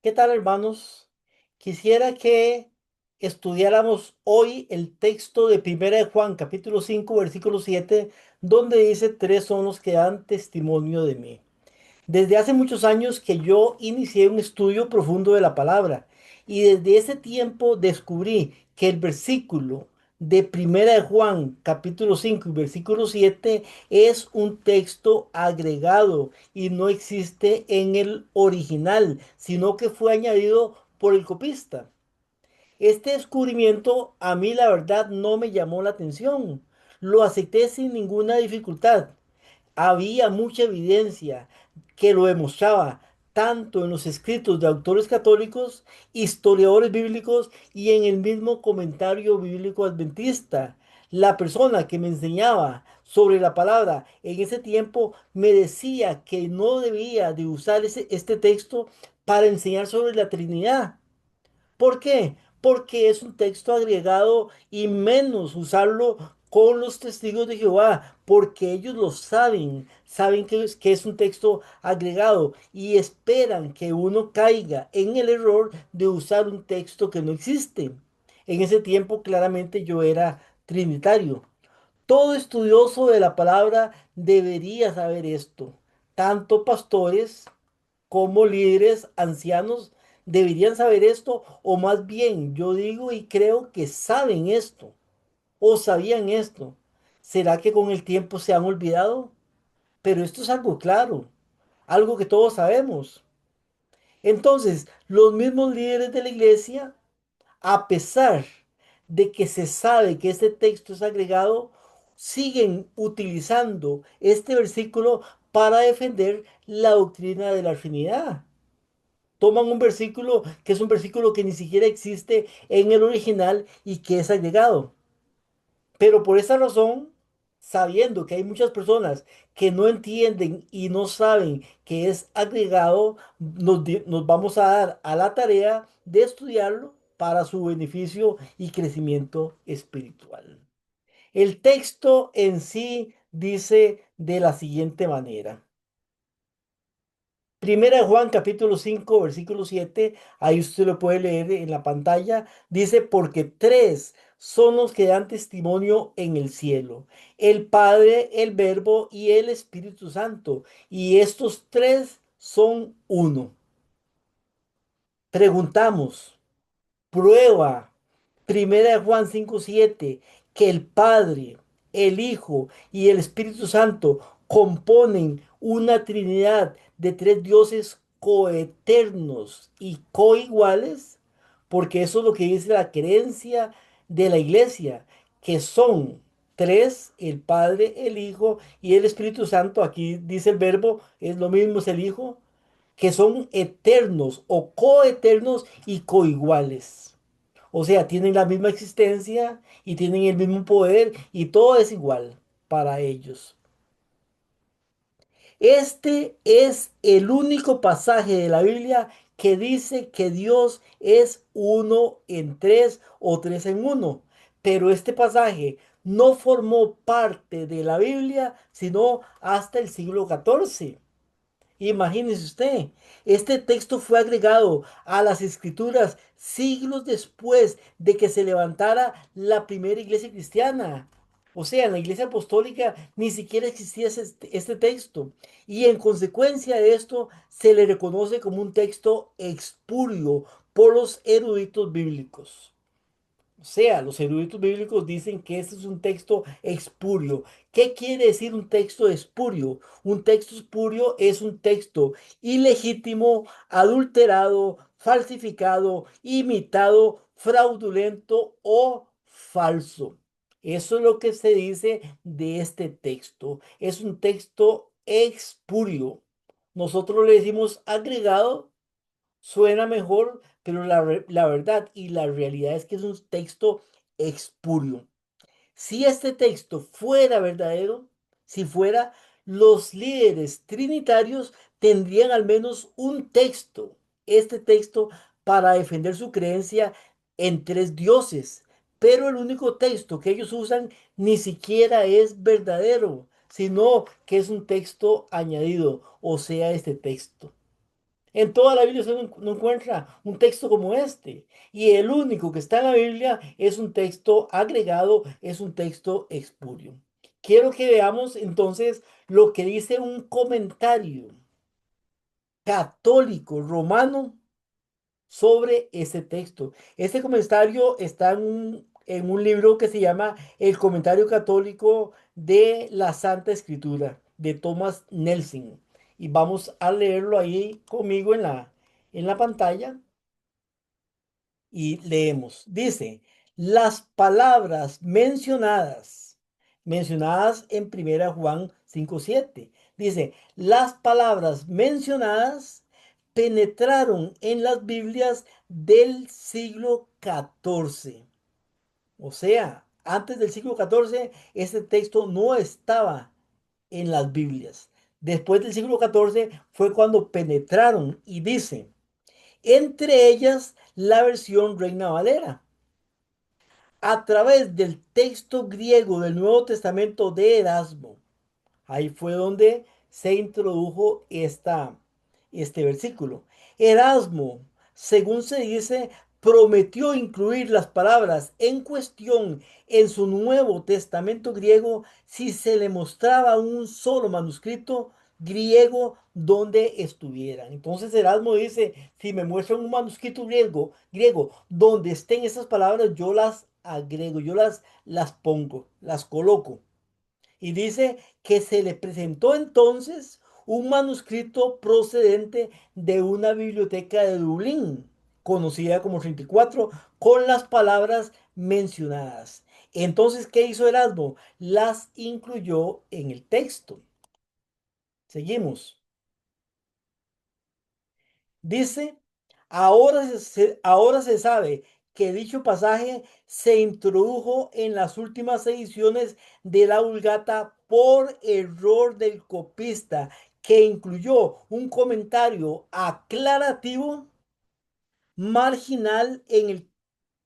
¿Qué tal, hermanos? Quisiera que estudiáramos hoy el texto de Primera de Juan, capítulo 5, versículo 7, donde dice, tres son los que dan testimonio de mí. Desde hace muchos años que yo inicié un estudio profundo de la palabra y desde ese tiempo descubrí que el versículo de Primera de Juan, capítulo 5 y versículo 7 es un texto agregado y no existe en el original, sino que fue añadido por el copista. Este descubrimiento a mí la verdad no me llamó la atención. Lo acepté sin ninguna dificultad. Había mucha evidencia que lo demostraba, tanto en los escritos de autores católicos, historiadores bíblicos y en el mismo comentario bíblico adventista. La persona que me enseñaba sobre la palabra en ese tiempo me decía que no debía de usar este texto para enseñar sobre la Trinidad. ¿Por qué? Porque es un texto agregado y menos usarlo con los testigos de Jehová, porque ellos lo saben, saben que es un texto agregado y esperan que uno caiga en el error de usar un texto que no existe. En ese tiempo claramente yo era trinitario. Todo estudioso de la palabra debería saber esto, tanto pastores como líderes ancianos deberían saber esto, o más bien yo digo y creo que saben esto, o sabían esto. ¿Será que con el tiempo se han olvidado? Pero esto es algo claro, algo que todos sabemos. Entonces, los mismos líderes de la iglesia, a pesar de que se sabe que este texto es agregado, siguen utilizando este versículo para defender la doctrina de la Trinidad. Toman un versículo que es un versículo que ni siquiera existe en el original y que es agregado. Pero por esa razón, sabiendo que hay muchas personas que no entienden y no saben que es agregado, nos vamos a dar a la tarea de estudiarlo para su beneficio y crecimiento espiritual. El texto en sí dice de la siguiente manera. Primera de Juan capítulo 5 versículo 7, ahí usted lo puede leer en la pantalla, dice, porque tres son los que dan testimonio en el cielo, el Padre, el Verbo y el Espíritu Santo, y estos tres son uno. Preguntamos, prueba Primera de Juan 5:7 que el Padre, el Hijo y el Espíritu Santo componen una Trinidad de tres dioses coeternos y coiguales, porque eso es lo que dice la creencia de la iglesia, que son tres, el Padre, el Hijo y el Espíritu Santo. Aquí dice el verbo, es lo mismo, es el Hijo, que son eternos o coeternos y coiguales. O sea, tienen la misma existencia y tienen el mismo poder y todo es igual para ellos. Este es el único pasaje de la Biblia que dice que Dios es uno en tres o tres en uno. Pero este pasaje no formó parte de la Biblia sino hasta el siglo XIV. Imagínese usted, este texto fue agregado a las escrituras siglos después de que se levantara la primera iglesia cristiana. O sea, en la iglesia apostólica ni siquiera existía este texto. Y en consecuencia de esto se le reconoce como un texto expurio por los eruditos bíblicos. O sea, los eruditos bíblicos dicen que este es un texto expurio. ¿Qué quiere decir un texto espurio? Un texto espurio es un texto ilegítimo, adulterado, falsificado, imitado, fraudulento o falso. Eso es lo que se dice de este texto. Es un texto expurio. Nosotros le decimos agregado. Suena mejor, pero la verdad y la realidad es que es un texto expurio. Si este texto fuera verdadero, si fuera, los líderes trinitarios tendrían al menos un texto, este texto, para defender su creencia en tres dioses. Pero el único texto que ellos usan ni siquiera es verdadero, sino que es un texto añadido, o sea, este texto. En toda la Biblia usted no encuentra un texto como este. Y el único que está en la Biblia es un texto agregado, es un texto espurio. Quiero que veamos entonces lo que dice un comentario católico romano sobre ese texto. Este comentario está en un libro que se llama El Comentario Católico de la Santa Escritura, de Thomas Nelson. Y vamos a leerlo ahí conmigo en la pantalla y leemos. Dice, las palabras mencionadas en Primera Juan 5:7. Dice, las palabras mencionadas penetraron en las Biblias del siglo XIV. O sea, antes del siglo XIV, este texto no estaba en las Biblias. Después del siglo XIV fue cuando penetraron y dice, entre ellas la versión Reina Valera. A través del texto griego del Nuevo Testamento de Erasmo, ahí fue donde se introdujo este versículo. Erasmo, según se dice, prometió incluir las palabras en cuestión en su Nuevo Testamento griego si se le mostraba un solo manuscrito griego donde estuvieran. Entonces Erasmo dice, si me muestran un manuscrito griego donde estén esas palabras, yo las agrego, las pongo, las coloco. Y dice que se le presentó entonces un manuscrito procedente de una biblioteca de Dublín, conocida como 34, con las palabras mencionadas. Entonces, ¿qué hizo Erasmo? Las incluyó en el texto. Seguimos. Dice, ahora se sabe que dicho pasaje se introdujo en las últimas ediciones de la Vulgata por error del copista, que incluyó un comentario aclarativo marginal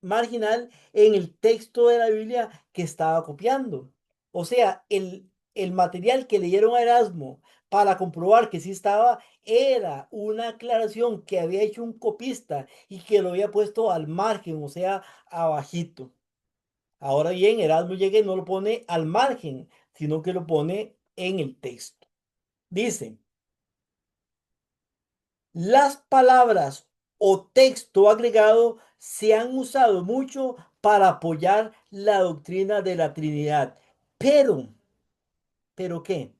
marginal en el texto de la Biblia que estaba copiando. O sea, el material que le dieron a Erasmo para comprobar que sí estaba era una aclaración que había hecho un copista y que lo había puesto al margen, o sea, abajito. Ahora bien, Erasmo llega y no lo pone al margen, sino que lo pone en el texto. Dice, las palabras o texto agregado se han usado mucho para apoyar la doctrina de la Trinidad. Pero, ¿pero qué?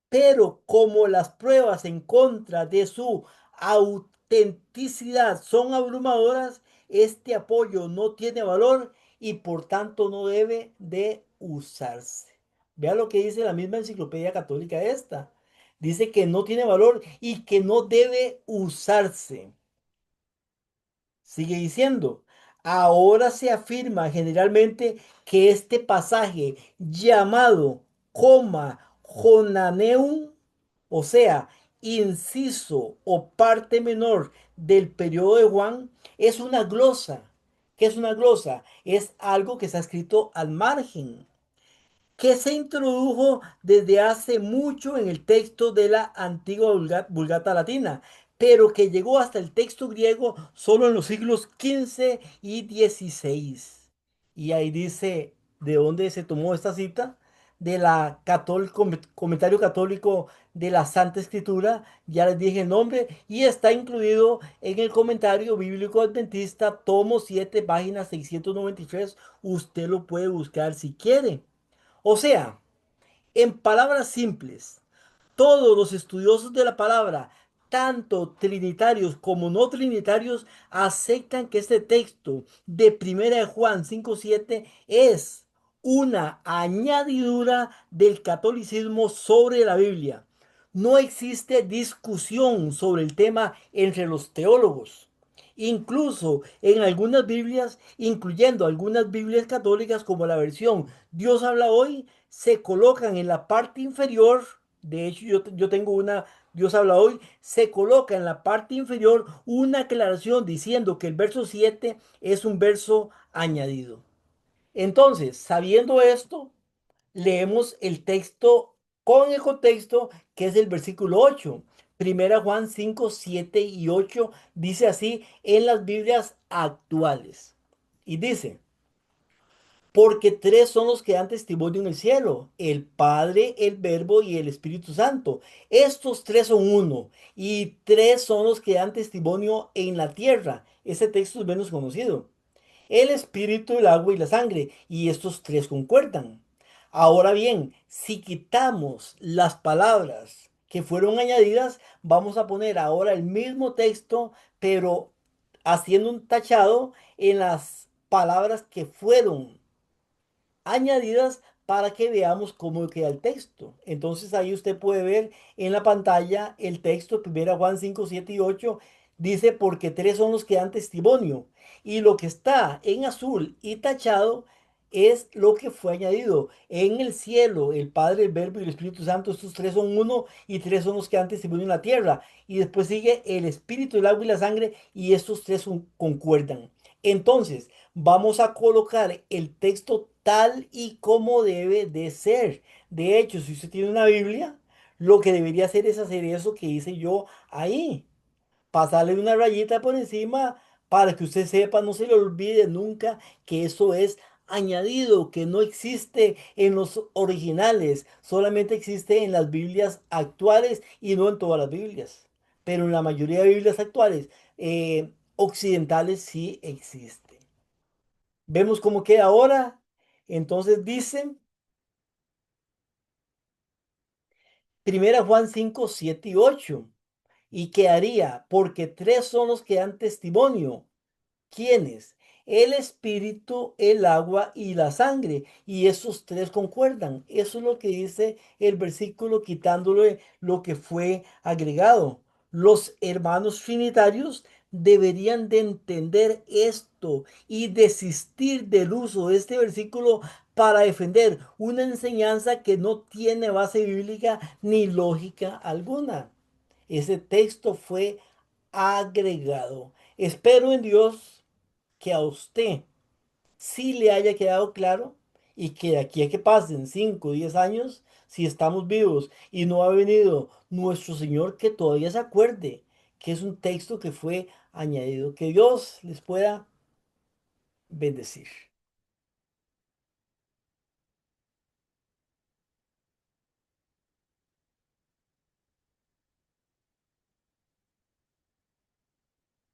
Pero como las pruebas en contra de su autenticidad son abrumadoras, este apoyo no tiene valor y por tanto no debe de usarse. Vea lo que dice la misma enciclopedia católica esta. Dice que no tiene valor y que no debe usarse. Sigue diciendo, ahora se afirma generalmente que este pasaje llamado Jonaneum, o sea, inciso o parte menor del periodo de Juan, es una glosa. ¿Qué es una glosa? Es algo que está escrito al margen que se introdujo desde hace mucho en el texto de la antigua Vulgata Latina, pero que llegó hasta el texto griego solo en los siglos XV y XVI. Y ahí dice de dónde se tomó esta cita, de la comentario católico de la Santa Escritura, ya les dije el nombre, y está incluido en el comentario bíblico adventista, tomo 7, página 693. Usted lo puede buscar si quiere. O sea, en palabras simples, todos los estudiosos de la palabra, tanto trinitarios como no trinitarios, aceptan que este texto de Primera de Juan 5:7 es una añadidura del catolicismo sobre la Biblia. No existe discusión sobre el tema entre los teólogos. Incluso en algunas Biblias, incluyendo algunas Biblias católicas como la versión Dios habla hoy, se colocan en la parte inferior. De hecho, yo tengo una, Dios habla hoy, se coloca en la parte inferior una aclaración diciendo que el verso 7 es un verso añadido. Entonces, sabiendo esto, leemos el texto con el contexto que es el versículo 8. Primera Juan 5 7 y 8 dice así en las Biblias actuales. Y dice, porque tres son los que dan testimonio en el cielo, el Padre, el Verbo y el Espíritu Santo. Estos tres son uno, y tres son los que dan testimonio en la tierra. Ese texto es menos conocido. El espíritu, el agua y la sangre, y estos tres concuerdan. Ahora bien, si quitamos las palabras que fueron añadidas, vamos a poner ahora el mismo texto, pero haciendo un tachado en las palabras que fueron añadidas para que veamos cómo queda el texto. Entonces ahí usted puede ver en la pantalla el texto, 1 Juan 5 7 y 8 dice, porque tres son los que dan testimonio. Y lo que está en azul y tachado es lo que fue añadido. En el cielo, el Padre, el Verbo y el Espíritu Santo, estos tres son uno y tres son los que dan testimonio en la tierra. Y después sigue el Espíritu, el agua y la sangre y estos tres concuerdan. Entonces, vamos a colocar el texto tal y como debe de ser. De hecho, si usted tiene una Biblia, lo que debería hacer es hacer eso que hice yo ahí. Pasarle una rayita por encima para que usted sepa, no se le olvide nunca que eso es añadido, que no existe en los originales, solamente existe en las Biblias actuales y no en todas las Biblias. Pero en la mayoría de Biblias actuales, occidentales sí existe. Vemos cómo queda ahora. Entonces dicen, 1 Juan 5 7 y 8. ¿Y qué haría? Porque tres son los que dan testimonio. ¿Quiénes? El espíritu, el agua y la sangre. Y esos tres concuerdan. Eso es lo que dice el versículo quitándole lo que fue agregado. Los hermanos trinitarios deberían de entender esto y desistir del uso de este versículo para defender una enseñanza que no tiene base bíblica ni lógica alguna. Ese texto fue agregado. Espero en Dios que a usted sí le haya quedado claro y que de aquí a que pasen 5 o 10 años, si estamos vivos y no ha venido nuestro Señor, que todavía se acuerde que es un texto que fue añadido. Que Dios les pueda bendecir.